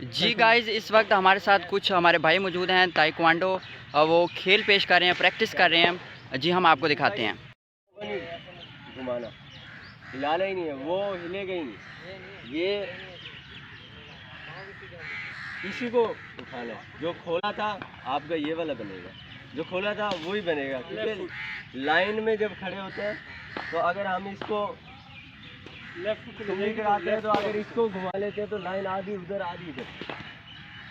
जी guys, इस वक्त हमारे साथ कुछ हमारे भाई मौजूद हैं ताइक्वांडो। वो खेल पेश कर रहे हैं, प्रैक्टिस कर रहे हैं। जी हम आपको दिखाते हैं। घुमाना हिलाना ही नहीं है, वो हिलेगा ही नहीं। ये इसी को उठाना है। जो खोला था आपका ये वाला बनेगा, जो खोला था वही बनेगा। क्योंकि लाइन में जब खड़े होते हैं तो अगर हम इसको लेफ्ट लेकर आते हैं तो अगर इसको घुमा लेते हैं तो लाइन आधी उधर आधी इधर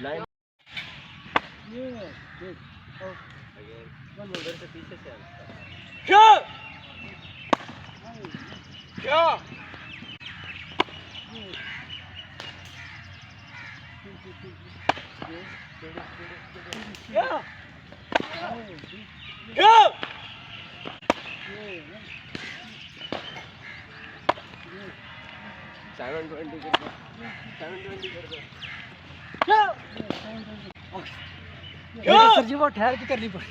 लाइन उधर से पीछे से क्या क्या क्या क्या 720 कर दो, 720 कर दो। क्या सर जी वो ठहर के करनी पड़ी।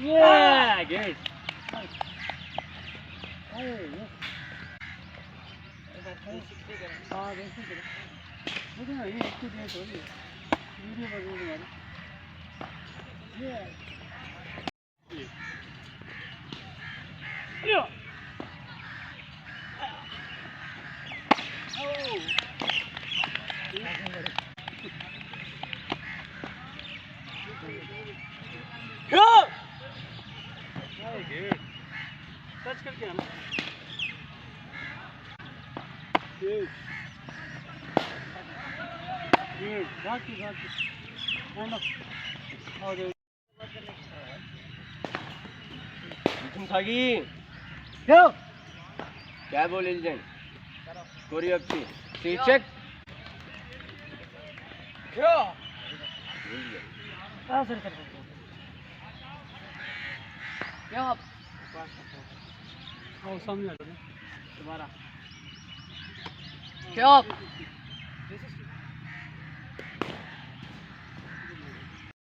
Yeah, good. टच करके हम क्या बोले लेजेंड कोरियोग्राफी शीर्षक सर क्या आप सामने दोबारा क्या आप